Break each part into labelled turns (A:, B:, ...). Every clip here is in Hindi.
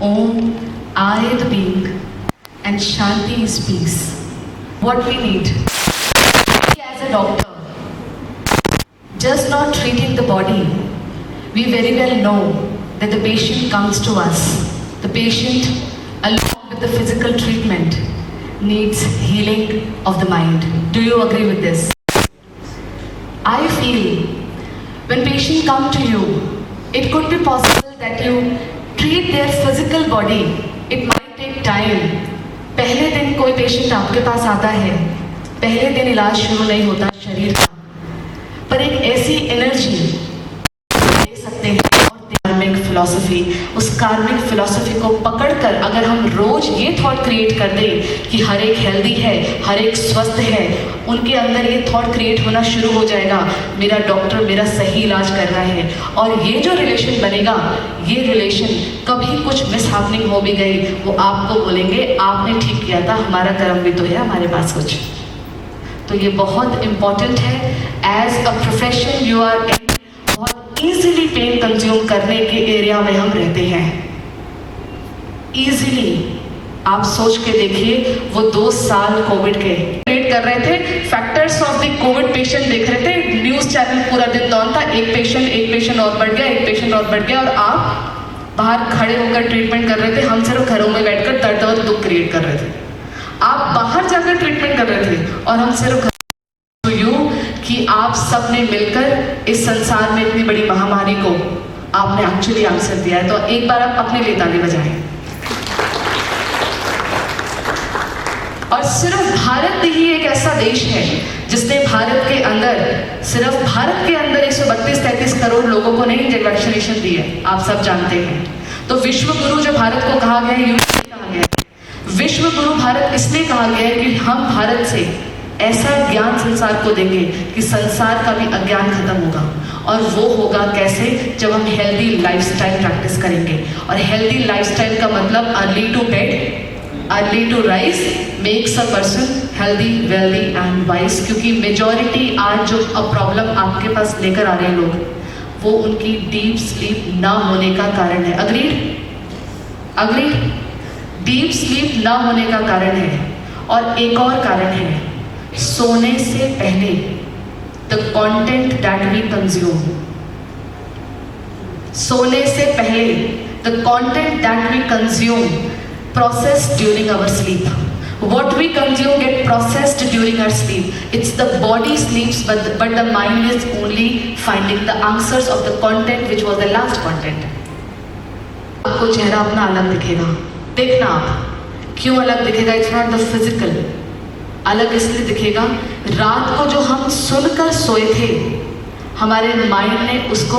A: Om, I the being, and Shanti is peace. What we need as a doctor, just not treating the body. We very well know that the patient comes to us. The patient, along with the physical treatment, needs healing of the mind. Do you agree with this? I feel when patients come to you, it could be possible that you treat their physical body. It might take time. पहले दिन कोई पेशेंट आपके पास आता है, पहले दिन इलाज शुरू नहीं होता शरीर का, पर एक ऐसी एनर्जी दे सकते हैं और कार्मिक फिलॉसफी, उस कार्मिक फिलॉसफी को पकड़कर अगर हम रोज ये थॉट क्रिएट कर दें कि हर एक हेल्दी है, हर एक स्वस्थ है, उनके अंदर ये थॉट क्रिएट होना शुरू हो जाएगा, मेरा डॉक्टर मेरा सही इलाज कर रहा है। और ये जो रिलेशन बनेगा, ये रिलेशन कभी कुछ मिसहैपनिंग हो भी गई, वो आपको बोलेंगे आपने ठीक किया था, हमारा कर्म भी तो है हमारे पास कुछ। तो ये बहुत इम्पॉर्टेंट है। As a profession you are बहुत ईजिली पेन कंज्यूम करने के एरिया में हम रहते हैं। ईजिली आप सोच के देखिए, वो 2 साल कोविड के वेट कर रहे थे, factors of the Covid patient देख रहे थे, न्यूज चैनल पूरा दिन ऑन था, एक पेशेंट और बढ़ गया, एक पेशेंट और बढ़ गया, और आप बाहर खड़े होकर ट्रीटमेंट कर रहे थे, हम सिर्फ घरों में बैठकर दर्द और दुख क्रिएट कर रहे थे। आप बाहर जाकर ट्रीटमेंट कर रहे थे और हम सिर्फ कि आप सब ने मिलकर इस संसार में इतनी बड़ी महामारी को आपने एक्चुअली आंसर दिया है। तो एक बार आप अपने लिए ताली बजाएं। और सिर्फ भारत ही एक ऐसा देश है जिसने भारत के अंदर 132-33 करोड़ लोगों को नहीं वैक्सीनेशन दी है, आप सब जानते हैं। तो विश्व गुरु जो भारत को कहा गया है, कहा गया है विश्व गुरु भारत इसलिए कहा गया है कि हम भारत से ऐसा ज्ञान संसार को देंगे कि संसार का भी अज्ञान खत्म होगा। और वो होगा कैसे? जब हम हेल्दी लाइफस्टाइल प्रैक्टिस करेंगे। और हेल्दी लाइफस्टाइल का मतलब early to bed, early to rise makes a person healthy, wealthy and wise. क्योंकि मेजॉरिटी आज जो प्रॉब्लम आपके पास लेकर आ रहे हैं लोग, वो उनकी डीप स्लीप ना होने का कारण है। अग्रीड? डीप स्लीप ना होने का कारण है। और एक और कारण है, सोने से पहले the content that we consume, सोने से पहले the content that we consume process during our sleep. What we consume get processed during our sleep. It's the body sleeps, but the mind is only finding the answers of the content which was the last content. आपको चेहरा अपना अलग दिखेगा, देखना आप क्यों अलग दिखेगा? It's not the physical. अलग इसलिए दिखेगा, रात को जो हम सुनकर सोए थे, हमारे माइंड ने उसको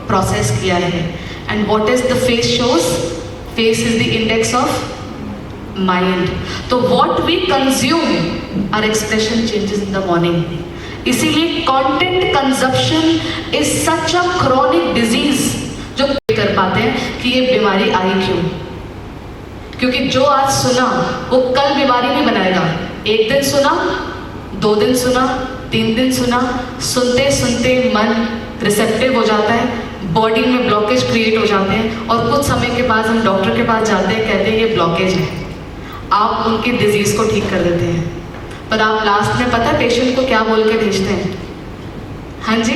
A: प्रोसेस किया है। And what is the face shows? Face is the index of mind. तो what we consume, our expression changes in the morning. इसीलिए content consumption is such a chronic disease जो कर पाते हैं कि ये बीमारी आई क्यों। क्योंकि जो आज सुना वो कल बीमारी नहीं बनाएगा। एक दिन सुना, 2 दिन सुना, 3 दिन सुना, सुनते सुनते मन रिसेप्टिव हो जाता है, बॉडी में ब्लॉकेज क्रिएट हो जाते हैं, और कुछ समय के बाद हम डॉक्टर के पास जाते हैं, कहते हैं ये ब्लॉकेज है। आप उनकी डिजीज को ठीक कर देते हैं, पर आप लास्ट में पता है पेशेंट को क्या बोल के भेजते हैं? हाँ जी,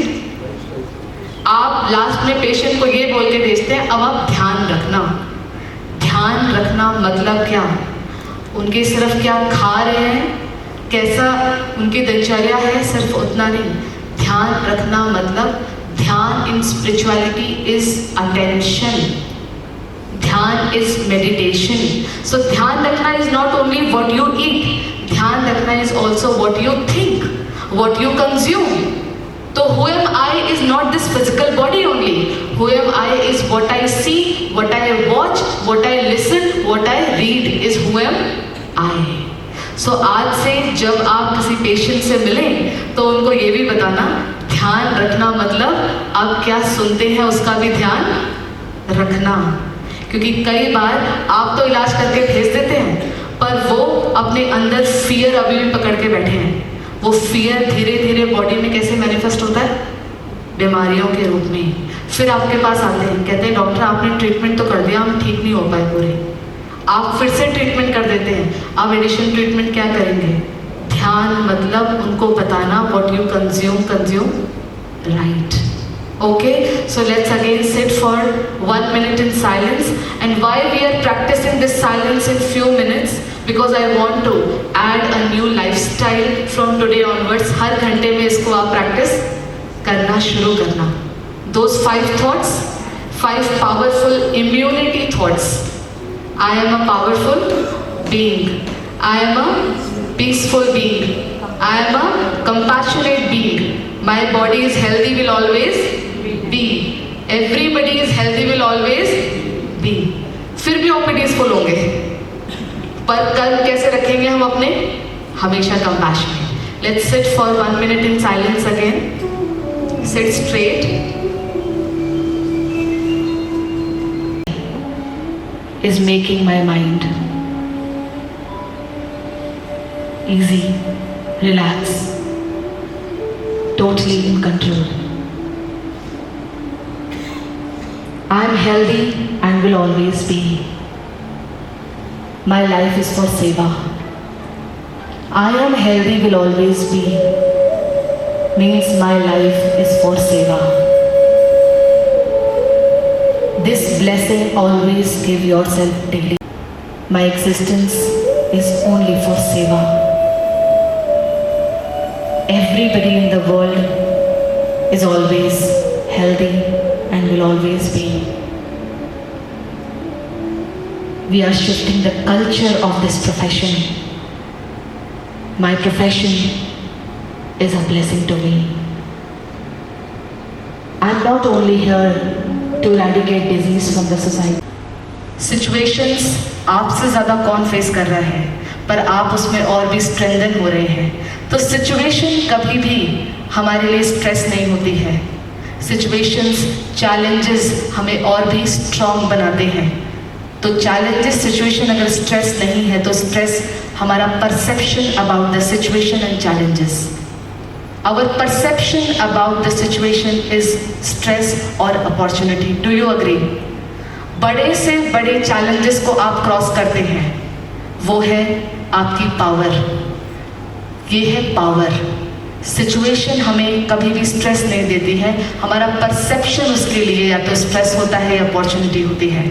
A: आप लास्ट में पेशेंट को ये बोल के भेजते हैं, अब आप ध्यान रखना। ध्यान रखना मतलब क्या? उनके सिर्फ क्या खा रहे हैं, कैसा उनकी दिनचर्या है, सिर्फ उतना नहीं। ध्यान रखना मतलब, ध्यान इन स्पिरिचुअलिटी इज अटेंशन, ध्यान इज मेडिटेशन। सो ध्यान रखना is not only what you eat, ध्यान रखना is also what you think, what you consume. तो who am I is not this physical body only. Who am I is what I see, what I watch, what I listen, what I read is who am I. So आज से जब आप किसी पेशेंट से मिलें तो उनको ये भी बताना, ध्यान रखना मतलब आप क्या सुनते हैं उसका भी ध्यान रखना। क्योंकि कई बार आप तो इलाज करके भेज देते हैं, पर वो अपने अंदर फियर अभी भी पकड़ के बैठे हैं। वो फियर धीरे धीरे बॉडी में कैसे मैनिफेस्ट होता है? बीमारियों के रूप में। फिर आपके पास आते हैं, कहते हैं डॉक्टर आपने ट्रीटमेंट तो कर दिया, हम ठीक नहीं हो पाए पूरे। आप फिर से ट्रीटमेंट कर देते हैं। आप एडिशन ट्रीटमेंट क्या करेंगे? ध्यान मतलब उनको बताना what you consume right. Okay, so let's again sit for 1 minute in silence. And why we are practicing this silence in few minutes? Because I want to add a new lifestyle from today onwards. हर घंटे में इसको आप practice करना शुरू करना. Those 5 thoughts, 5 powerful immunity thoughts. I am a powerful being. I am a peaceful being. I am a compassionate being. My body is healthy, will always be. Everybody is healthy, will always be. फिर भी OPDs फुल होंगे, पर कर्म कैसे रखेंगे हम अपने? हमेशा compassionate. Let's sit for 1 minute in silence again. Sit straight. Is making my mind easy, relax, totally in control. I am healthy and will always be. My life is for seva. I am healthy will always be means my life is for seva. This blessing always give yourself daily. My existence is only for seva. Everybody in the world is always healthy and will always be. We are shifting the culture of this profession. My profession is a blessing to me. I'm not only here to eradicate disease from the society. Situations आपसे ज़्यादा कौन फेस कर रहा है, पर आप उसमें और भी स्ट्रेंथन हो रहे हैं। तो सिचुएशन कभी भी हमारे लिए स्ट्रेस नहीं होती है। सिचुएशंस, चैलेंजेस हमें और भी स्ट्रॉन्ग बनाते हैं। तो चैलेंजेस, सिचुएशन अगर स्ट्रेस नहीं है तो स्ट्रेस हमारा perception about the situation and challenges. Our perception about the situation is stress और अपॉर्चुनिटी। Do you agree? बड़े से बड़े चैलेंजेस को आप क्रॉस करते हैं, वो है आपकी पावर। ये है पावर। सिचुएशन हमें कभी भी स्ट्रेस नहीं देती है, हमारा परसेप्शन उसके लिए या तो स्ट्रेस होता है या अपॉर्चुनिटी होती है।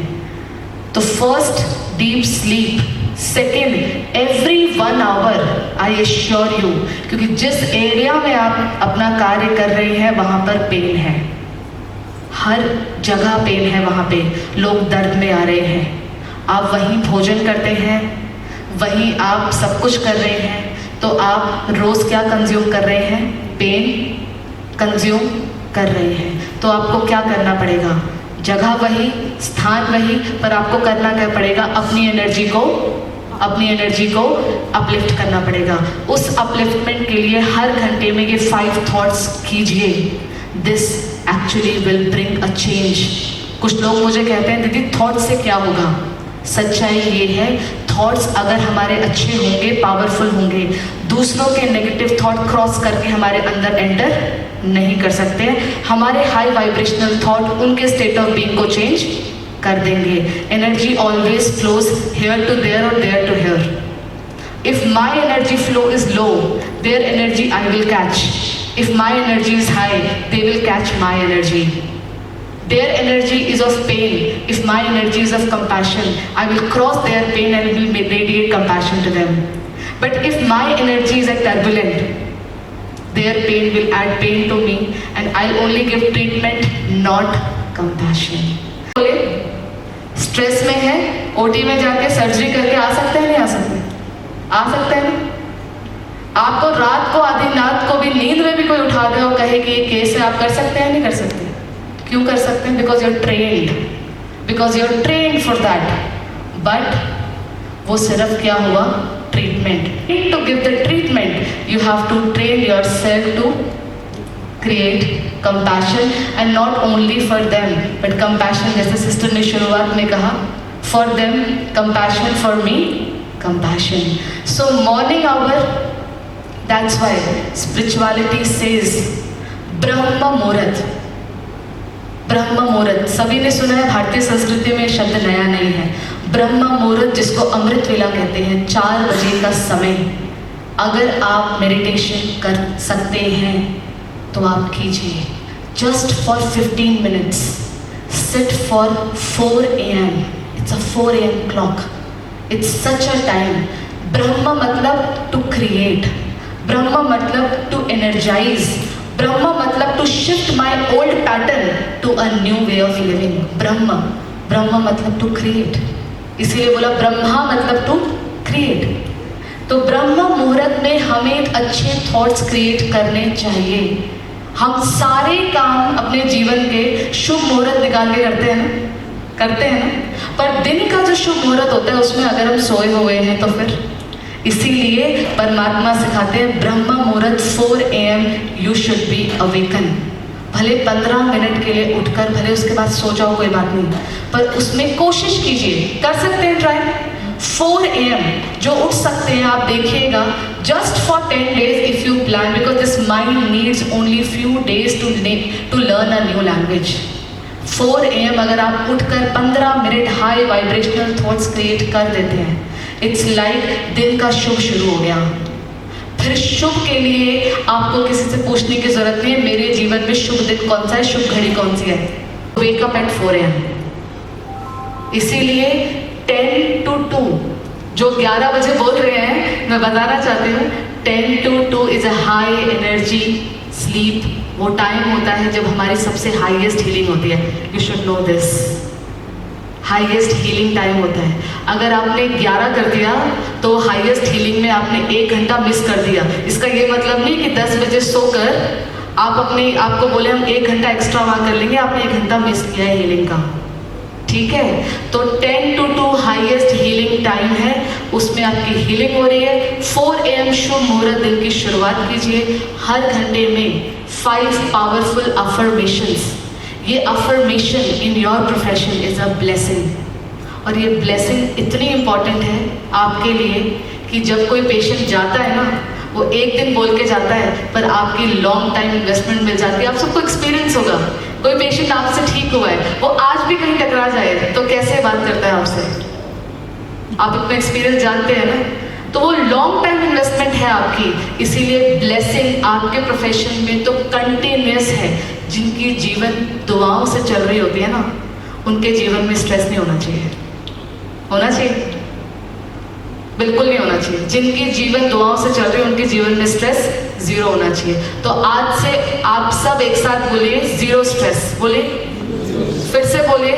A: तो first, deep sleep. Second, every 1 hour I assure you, क्योंकि जिस एरिया में आप अपना कार्य कर रहे हैं वहाँ पर पेन है, हर जगह पेन है। वहाँ पे लोग दर्द में आ रहे हैं, आप वहीं भोजन करते हैं, वहीं आप सब कुछ कर रहे हैं, तो आप रोज़ क्या कंज्यूम कर रहे हैं? पेन कंज्यूम कर रहे हैं। तो आपको क्या करना पड़ेगा? जगह वही, स्थान वही, पर आपको करना क्या पड़ेगा? अपनी एनर्जी को अपलिफ्ट करना पड़ेगा। उस अपलिफ्टमेंट के लिए हर घंटे में ये 5 थॉट्स कीजिए। This actually will bring a change. कुछ लोग मुझे कहते हैं दीदी थॉट्स से क्या होगा? सच्चाई ये है, थॉट्स अगर हमारे अच्छे होंगे, पावरफुल होंगे, दूसरों के नेगेटिव थॉट क्रॉस करके हमारे अंदर एंटर नहीं कर सकते। हमारे हाई वाइब्रेशनल थॉट उनके स्टेट ऑफ बीइंग को चेंज कर देंगे। Energy always flows here to there और there to here. If my energy flow is low, their energy I will catch. If my energy is high, they will catch my energy. Their energy is of pain. If my energy is of compassion, I will cross their pain and will radiate compassion to them. But if my energy is turbulent, their pain will add pain to me and I'll only give treatment, not compassion. Stress में है, ओटी में जाके सर्जरी करके आ सकते हैं? नहीं आ सकते? आ सकते हैं। आपको रात को, आधी रात को भी नींद में भी कोई उठा दे और कहे कि ये केस है, आप कर सकते हैं? नहीं कर सकते? क्यों कर सकते हैं? Because you are trained for that. But वो सिर्फ क्या हुआ? Treatment. To give the treatment you have to train yourself to create compassion, and not only for them but compassion, जैसे सिस्टर ने शुरुआत में कहा, for them compassion, for me compassion. So morning hour, that's why spirituality says Brahma muhurta. ब्रह्म मुहूर्त सभी ने सुना है, भारतीय संस्कृति में शब्द नया नहीं है। ब्रह्म मुहूर्त जिसको अमृत वेला कहते हैं, 4 बजे का समय, अगर आप मेडिटेशन कर सकते हैं तो आप कीजिए। Just for 15 minutes, sit for 4 AM, it's a 4 AM clock, it's such a time. ब्रह्म मतलब टू क्रिएट, ब्रह्म मतलब टू एनर्जाइज, ब्रह्म मतलब to shift my old pattern to a new way of living. Brahma मतलब टू क्रिएट, इसीलिए बोला ब्रह्मा मतलब टू क्रिएट। तो ब्रह्म मुहूर्त में हमें अच्छे थॉट्स क्रिएट करने चाहिए। हम सारे काम अपने जीवन के शुभ मुहूर्त निकाल के करते हैं ना, पर दिन का जो शुभ मुहूर्त होता है उसमें अगर हम सोए हुए हैं तो फिर, इसीलिए परमात्मा सिखाते हैं ब्रह्म मुहूर्त 4 AM you should be awaken. भले 15 मिनट के लिए उठकर, भले उसके बाद सो जाओ, कोई बात नहीं, पर उसमें कोशिश कीजिए, कर सकते हैं ट्राई। 4 AM जो उठ सकते हैं आप देखिएगा, just for 10 days if you plan, because this mind needs only few days to learn a new language. 4 AM अगर आप उठकर 15 minute high vibrational thoughts create कर देते हैं, इट्स लाइक दिन का शुभ शुरू हो गया। फिर शुभ के लिए आपको किसी से पूछने की जरूरत नहीं है, मेरे जीवन में शुभ दिन कौन सा है, शुभ घड़ी कौन सी है। Wake up at 4 AM। इसीलिए 10 to 2 जो 11 बजे बोल रहे हैं, मैं बताना चाहती हूँ 10 to 2 is a high energy sleep. वो टाइम होता है जब हमारी सबसे हाईएस्ट हीलिंग होती है। You should know this, highest healing time होता है। अगर आपने 11 कर दिया तो हाईएस्ट हीलिंग में आपने 1 घंटा मिस कर दिया। इसका ये मतलब नहीं कि 10 बजे सोकर आपको बोले हम 1 घंटा एक्स्ट्रा वहाँ कर लेंगे, आपने 1 घंटा मिस किया है हीलिंग का, ठीक है। तो 10 to 2 हाईएस्ट हीलिंग टाइम है, उसमें आपकी हीलिंग हो रही है। 4 AM शुभ मुहूर्त दिन की शुरुआत कीजिए। हर घंटे में 5 पावरफुल अफर्मेशंस। ये affirmation in your profession is a blessing, और ये ब्लेसिंग इतनी इंपॉर्टेंट है आपके लिए कि जब कोई पेशेंट जाता है ना, वो एक दिन बोल के जाता है, पर आपकी लॉन्ग टाइम इन्वेस्टमेंट मिल जाती है। आप सबको एक्सपीरियंस होगा, कोई पेशेंट आपसे ठीक हुआ है, वो आज भी कहीं टकरा जाए तो कैसे बात करता है आपसे, आप अपना एक्सपीरियंस जानते हैं ना। तो वो लॉन्ग टाइम इन्वेस्टमेंट है आपकी, इसीलिए ब्लेसिंग आपके प्रोफेशन में तो कंटिन्यूस है। जिनकी जीवन दुआओं से चल रही होती है ना, उनके जीवन में स्ट्रेस नहीं होना चाहिए। होना चाहिए? बिल्कुल नहीं होना चाहिए। जिनकी जीवन दुआओं से चल रही है उनके जीवन में स्ट्रेस 0 होना चाहिए। तो आज से आप सब एक साथ बोलिए 0 स्ट्रेस। बोलिए, फिर से बोलिए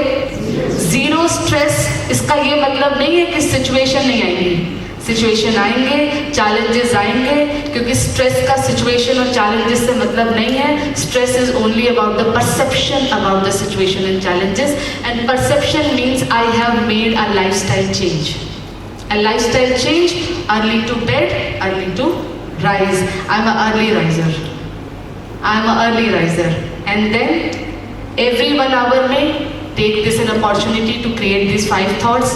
A: 0 स्ट्रेस। इसका ये मतलब नहीं है कि सिचुएशन नहीं आएंगी, सिचुएशन आएंगे, चैलेंजेस आएंगे, क्योंकि स्ट्रेस का सिचुएशन और चैलेंजेस से मतलब नहीं है। Stress is only about the perception about the situation and challenges, and perception means I have made a lifestyle change. A lifestyle change, early to bed, early to rise. I'm an early riser. I'm an early riser. And then every 1 hour में take this an opportunity to create these 5 thoughts.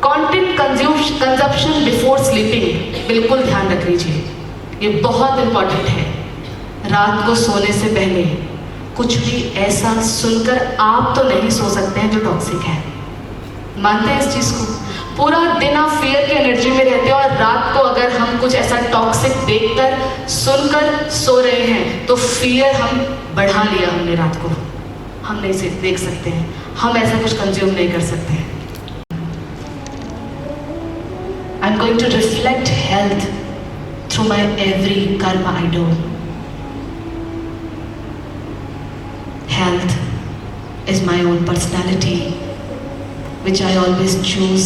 A: Content consumption before sleeping, बिल्कुल ध्यान रख लीजिए, ये बहुत important है। रात को सोने से पहले कुछ भी ऐसा सुनकर आप तो नहीं सो सकते हैं जो टॉक्सिक है। मानते हैं इस चीज़ को? पूरा दिन आप फियर की एनर्जी में रहते हो, और रात को अगर हम कुछ ऐसा टॉक्सिक देखकर सुनकर सो रहे हैं तो फियर हम बढ़ा लिया हमने रात को। हम नहीं देख सकते हैं, हम ऐसा कुछ कंज्यूम नहीं कर सकते हैं। I am going to reflect health through my every karma I do. Health is my own personality which I always choose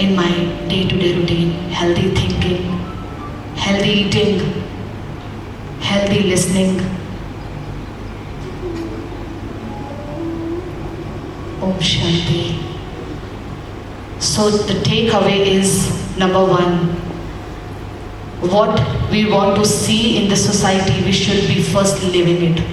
A: in my day-to-day routine. Healthy thinking, healthy eating, healthy listening. Om Shanti. So the takeaway is, number 1, what we want to see in the society, we should be first living it.